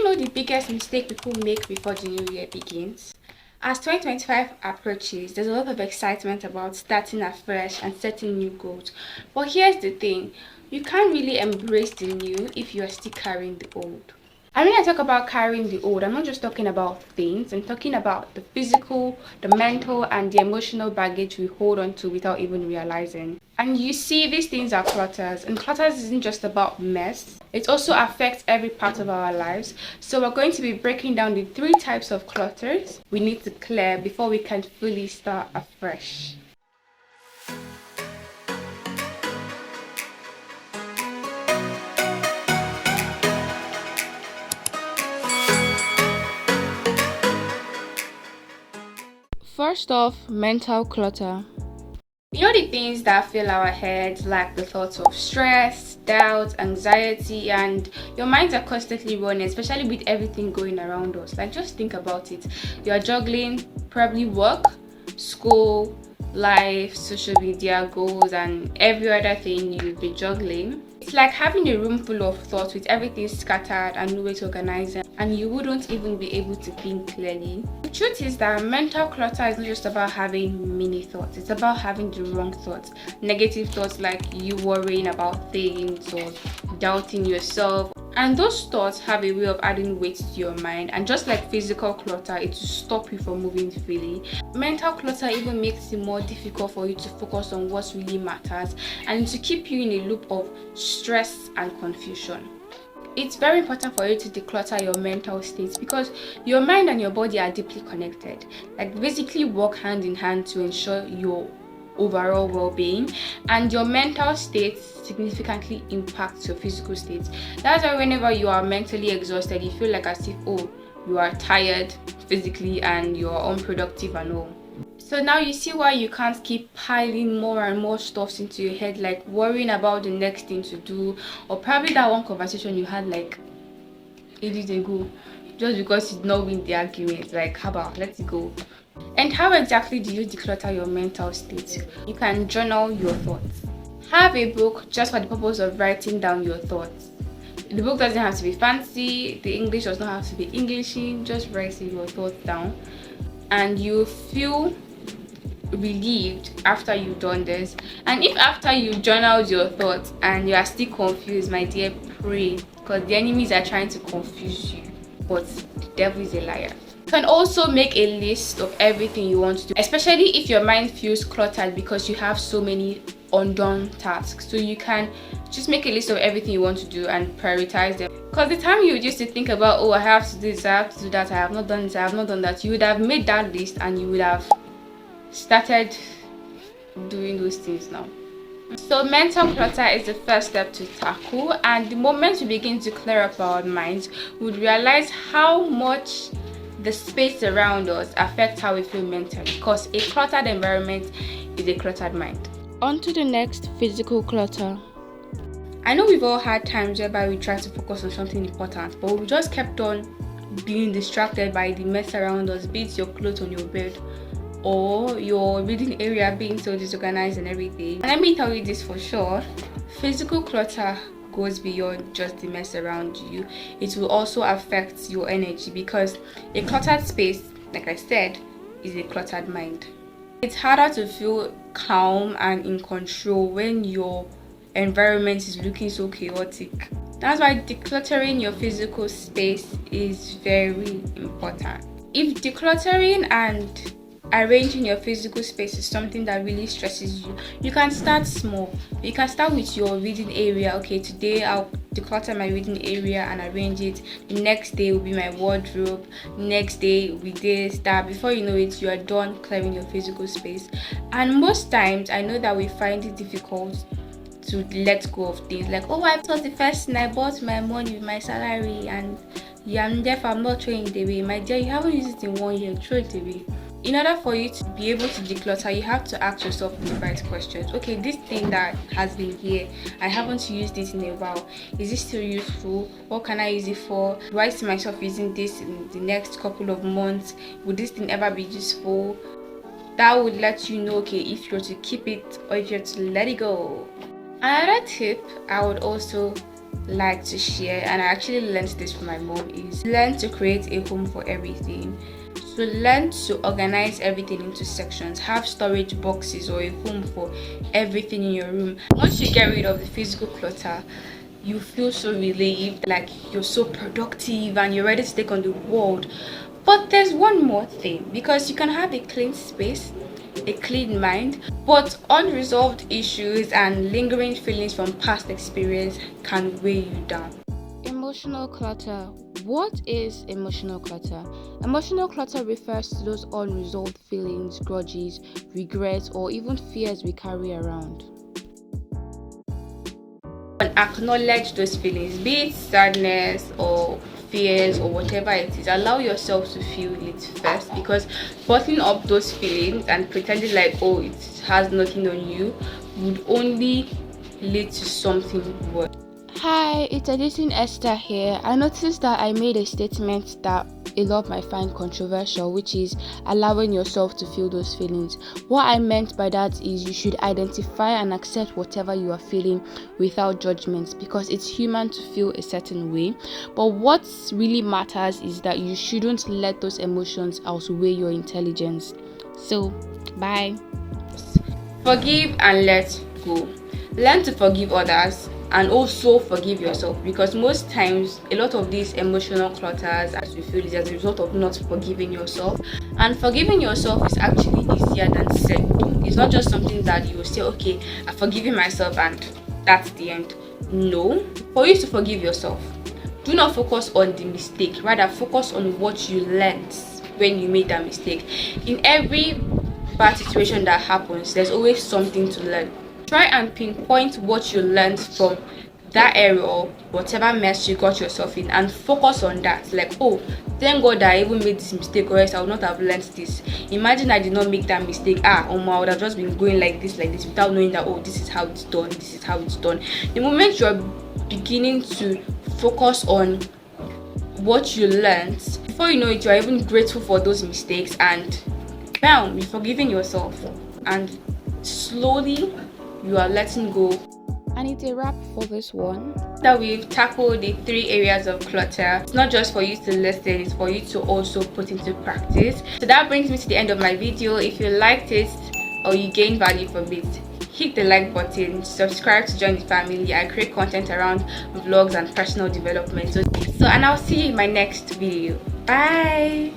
you know the biggest mistake people make before the new year begins? As 2025 approaches, there's a lot of excitement about starting afresh and setting new goals. But here's the thing, you can't really embrace the new if you are still carrying the old. And when I talk about carrying the old, I'm not just talking about things, I'm talking about the physical, the mental, and the emotional baggage we hold on to without even realizing. And you see, these things are clutters, and clutters isn't just about mess, it also affects every part of our lives. So we're going to be breaking down the 3 types of clutters we need to clear before we can fully start afresh. First off, mental clutter. You know the things that fill our heads, like the thoughts of stress, doubt, anxiety, and your minds are constantly running, especially with everything going around us. Like, just think about it. You are juggling probably work, school, life, social media, goals, and every other thing you've been juggling. It's like having a room full of thoughts with everything scattered and no way to organize them, and you wouldn't even be able to think clearly. The truth is that mental clutter is not just about having many thoughts, it's about having the wrong thoughts. Negative thoughts like you worrying about things or doubting yourself. And those thoughts have a way of adding weight to your mind, and just like physical clutter, it will stop you from moving freely. Mental clutter even makes it more difficult for you to focus on what really matters and to keep you in a loop of stress and confusion. It's very important for you to declutter your mental states because your mind and your body are deeply connected. Like, basically work hand in hand to ensure your overall well-being, and your mental state significantly impacts your physical state. That's why whenever you are mentally exhausted, you feel like as if you are tired physically and you're unproductive and all. So now you see why you can't keep piling more and more stuff into your head, like worrying about the next thing to do, or probably that one conversation you had like ages ago, just because you did not win the argument. Like, how about let it go? And how exactly do you declutter your mental state? You can journal your thoughts. Have a book just for the purpose of writing down your thoughts. The book doesn't have to be fancy, the English does not have to be Englishy, just writing your thoughts down. And you feel relieved after you've done this. And if after you journaled your thoughts and you are still confused, my dear, pray, because the enemies are trying to confuse you, but the devil is a liar. You can also make a list of everything you want to do, especially if your mind feels cluttered because you have so many undone tasks. So you can just make a list of everything you want to do and prioritize them. Because the time you used to think about, oh, I have to do this, I have to do that, I have not done this, I have not done that, you would have made that list and you would have started doing those things now. So mental clutter is the first step to tackle, and the moment we begin to clear up our minds, we would realize how much the space around us affects how we feel mentally, because a cluttered environment is a cluttered mind. On to the next, physical clutter. I know we've all had times whereby we try to focus on something important, but we just kept on being distracted by the mess around us, be it your clothes on your bed or your reading area being so disorganized and everything. And let me tell you this for sure, physical clutter goes beyond just the mess around you. It will also affect your energy, because a cluttered space, like I said, is a cluttered mind. It's harder to feel calm and in control when your environment is looking so chaotic. That's why decluttering your physical space is very important. If decluttering and arranging your physical space is something that really stresses you, you can start small. You can start with your reading area. Okay, today I'll declutter my reading area and arrange it. The next day will be my wardrobe. Next day will be this, that. Before you know it, you are done clearing your physical space. And most times, I know that we find it difficult to let go of things like, oh, I thought the first thing I bought my money with my salary, and yeah, and therefore I'm not throwing it away. My dear, you haven't used it in 1 year, throw it away. In order for you to be able to declutter, you have to ask yourself the right questions. Okay, this thing that has been here, I haven't used it in a while. Is it still useful? What can I use it for? Do I see myself using this in the next couple of months? Would this thing ever be useful? That would let you know, okay, if you're to keep it or if you're to let it go. Another tip I would also like to share, and I actually learned this from my mom, is learn to create a home for everything. So learn to organize everything into sections. Have storage boxes or a home for everything in your room. Once you get rid of the physical clutter, you feel so relieved, like you're so productive and you're ready to take on the world. But there's one more thing, because you can have a clean space, a clean mind, but unresolved issues and lingering feelings from past experience can weigh you down. Emotional clutter. What is emotional clutter? Emotional clutter refers to those unresolved feelings, grudges, regrets, or even fears we carry around. And acknowledge those feelings, be it sadness or fears or whatever it is. Allow yourself to feel it first, because bottling up those feelings and pretending like, oh, it has nothing on you, would only lead to something worse. Hi, it's editing Esther here. I noticed that I made a statement that a lot might find controversial, which is allowing yourself to feel those feelings. What I meant by that is you should identify and accept whatever you are feeling without judgment, because it's human to feel a certain way. But what really matters is that you shouldn't let those emotions outweigh your intelligence. So, bye. Forgive and let go. Learn to forgive others and also forgive yourself, because most times a lot of these emotional clutters, as you feel, is as a result of not forgiving yourself. And forgiving yourself is actually easier than said. It's not just something that you will say, okay, I've forgiven myself and that's the end. No, for you to forgive yourself, do not focus on the mistake, rather focus on what you learned when you made that mistake. In every bad situation that happens, there's always something to learn. Try and pinpoint what you learned from that error or whatever mess you got yourself in, and focus on that. Like, oh, thank God I even made this mistake, or else I would not have learned this. Imagine I did not make that mistake. I would have just been going like this, without knowing that, oh, this is how it's done, this is how it's done. The moment you're beginning to focus on what you learned, before you know it, you're even grateful for those mistakes, and bam, you're forgiving yourself, and slowly you are letting go. And it's a wrap for this one. That we've tackled the 3 areas of clutter. It's not just for you to listen, it's for you to also put into practice. So that brings me to the end of my video. If you liked it or you gained value from it, hit the like button, subscribe to join the family. I create content around vlogs and personal development. And I'll see you in my next video. Bye.